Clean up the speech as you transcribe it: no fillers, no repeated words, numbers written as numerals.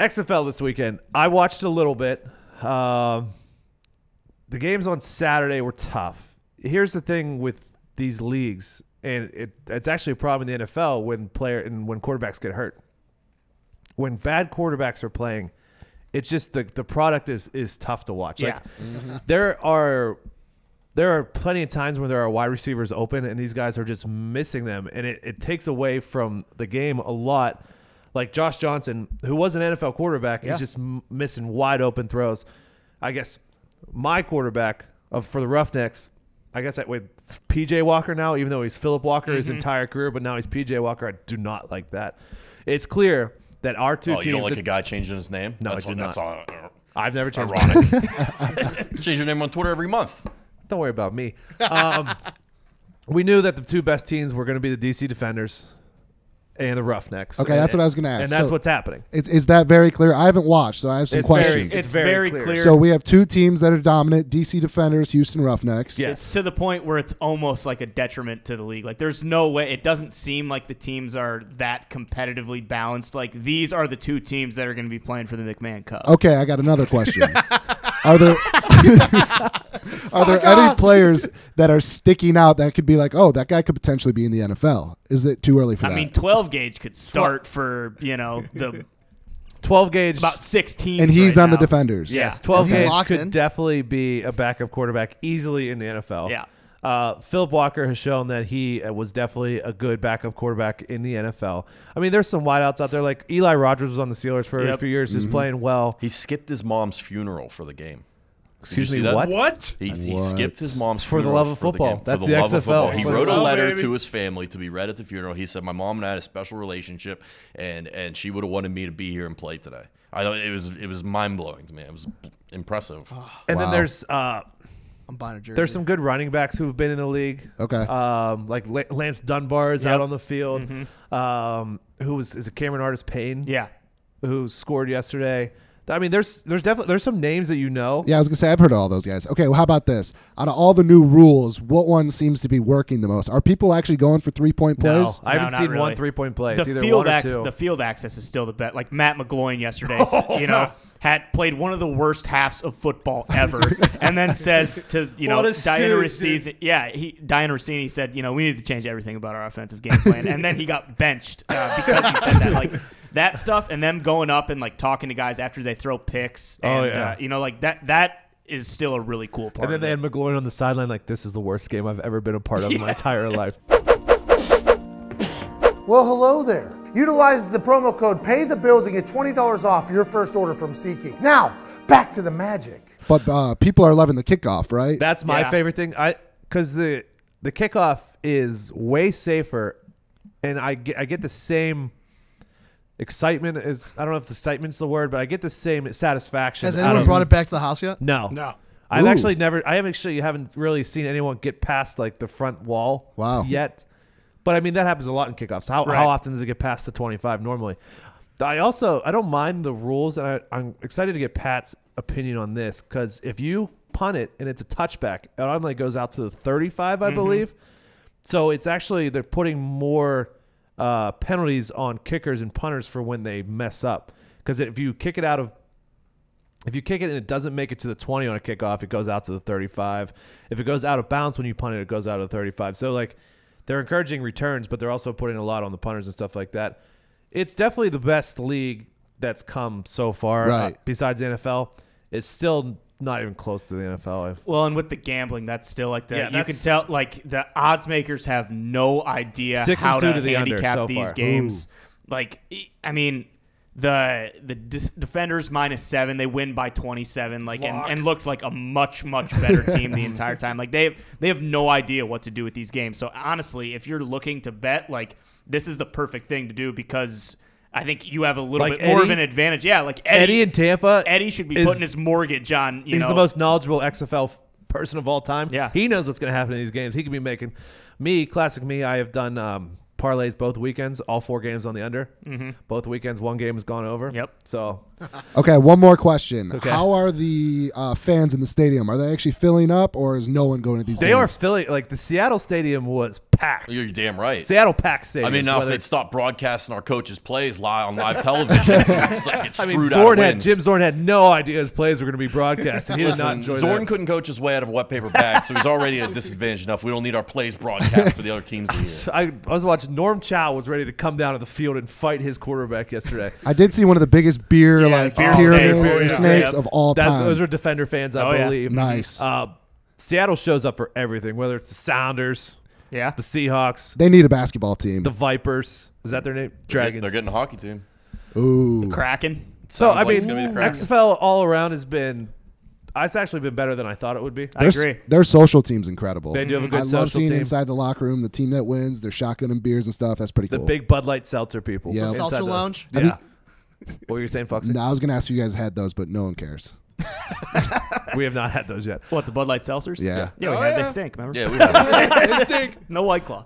XFL this weekend. I watched a little bit. The games on Saturday were tough. Here's the thing with these leagues, and it's actually a problem in the NFL when quarterbacks get hurt. When bad quarterbacks are playing, it's just the product is tough to watch. Yeah. Like, there are plenty of times when there are wide receivers open and these guys are just missing them, and it takes away from the game a lot. Like Josh Johnson, who was an NFL quarterback, he's just missing wide open throws. I guess my quarterback for the Roughnecks, I guess with P.J. Walker now, even though he's Philip Walker his entire career, but now he's P.J. Walker. I do not like that. It's clear that our two teams. You don't like a guy changing his name? No, I do not. That's I've never changed ironic. Change your name on Twitter every month. Don't worry about me. We knew that the two best teams were going to be the DC Defenders and the Roughnecks. Okay, that's what I was going to ask. And that's what's happening. Is that very clear? I haven't watched, so I have some questions. It's very clear. So we have two teams that are dominant, DC Defenders, Houston Roughnecks. Yes. It's to the point where it's almost like a detriment to the league. Like, there's no way. It doesn't seem like the teams are that competitively balanced. Like, these are the two teams that are going to be playing for the McMahon Cup. Okay, I got another question. Are there any players that are sticking out that could be like, oh, that guy could potentially be in the NFL? Is it too early for that? I mean, 12 gauge could start for, the 12 gauge. about 6 teams. and he's right on now. the Defenders. Yes, 12 Is he gauge locked could in? definitely be a backup quarterback easily in the NFL. Yeah. Philip Walker has shown that he was definitely a good backup quarterback in the NFL. I mean, there's some wideouts out there. Like Eli Rogers was on the Steelers for a few years, is playing well. He skipped his mom's funeral for the game. Excuse Did you me, see that? what? He skipped his mom's For the funeral love of for the football. game. That's For the love of XFL. football. He For the wrote a love, letter baby. to his family to be read at the funeral. He said, my mom and I had a special relationship, and she would have wanted me to be here and play today. I thought it was mind-blowing to me. It was impressive. And then there's I'm buying a jersey. there's some good running backs who've been in the league. Okay. Like Lance Dunbar is out on the field. Mm-hmm. Is it Cameron Artis-Payne? Yeah. Who scored yesterday. I mean, there's definitely some names that you know. Yeah, I was going to say, I've heard of all those guys. Okay, well, how about this? Out of all the new rules, what one seems to be working the most? Are people actually going for three-point No, plays? I haven't not seen really. one 3-point play. It's The either field one or two. the field access is still the best. Like Matt McGloin yesterday, had played one of the worst halves of football ever, and then says to What a Diana stooge, Rossini, Diana Rossini said, we need to change everything about our offensive game plan, and then he got benched because he said that. Like that stuff, and them going up and like talking to guys after they throw picks, and like that is still a really cool part. And then of they it. had McGloin on the sideline like, this is the worst game I've ever been a part of in my entire life. Well, hello there. Utilize the promo code Pay the Bills and get $20 off your first order from SeatGeek. Now, back to the magic. But people are loving the kickoff, right? That's my favorite thing. Because the kickoff is way safer, and I get the same excitement as, I don't know if excitement's the word, but I get the same satisfaction. Has anyone brought it back to the house yet? No. No. I haven't really seen anyone get past like the front wall yet. But I mean, that happens a lot in kickoffs. How often does it get past the 25 normally? I don't mind the rules, and I'm excited to get Pat's opinion on this, because if you punt it and it's a touchback, it automatically goes out to the 35, I believe. So it's actually, they're putting more penalties on kickers and punters for when they mess up. Because if you kick it and it doesn't make it to the 20 on a kickoff, it goes out to the 35. If it goes out of bounds when you punt it, it goes out to the 35. So like, they're encouraging returns, but they're also putting a lot on the punters and stuff like that. It's definitely the best league that's come so far. Besides the NFL, it's still not even close to the NFL. Well, and with the gambling, that's still like that. You can tell, like, the odds makers have no idea how to handicap these games. Like, I mean, the Defenders -7, they win by 27, like, and looked like a much better team the entire time. Like, they have no idea what to do with these games. So honestly, if you're looking to bet, like, this is the perfect thing to do, because I think you have a little bit more of an advantage. Yeah, like Eddie in Tampa. Eddie should be putting his mortgage on. He's the most knowledgeable XFL person of all time. Yeah, he knows what's going to happen in these games. He could be making classic me. I have done parlays both weekends, all 4 games on the under. Both weekends, 1 game has gone over. Yep. So, okay, one more question. Okay. How are the fans in the stadium? Are they actually filling up, or is no one going to these games? They are filling. Like, the Seattle stadium was packed. You're damn right. Seattle packed stadiums. I mean, now if they'd stop broadcasting our coaches' plays live on live television, Jim Zorn had no idea his plays were going to be broadcast, and he did not enjoy that. Zorn couldn't coach his way out of a wet paper bag, so he's already at a disadvantage enough. We don't need our plays broadcast for the other teams to hear. I was watching Norm Chow was ready to come down to the field and fight his quarterback yesterday. I did see one of the biggest beer snakes of all time. Those are Defender fans, I believe. Nice. Seattle shows up for everything, whether it's the Sounders, the Seahawks. They need a basketball team. The Vipers. Is that their name? Dragons. They're getting a hockey team. Ooh. The Kraken. So, I mean, XFL all around has been... It's actually been better than I thought it would be. I agree. Their social team's incredible. They do have a good social team. I love seeing inside the locker room, the team that wins, their shotgun and beers and stuff. That's pretty cool. The big Bud Light Seltzer people. Yeah. Seltzer Lounge? Yeah. What were you saying, Foxy? No, I was going to ask if you guys had those, but no one cares. We have not had those yet. What, the Bud Light Seltzers? Yeah. Yeah, we had. They stink, remember? Yeah, we have. They stink. No White Claw.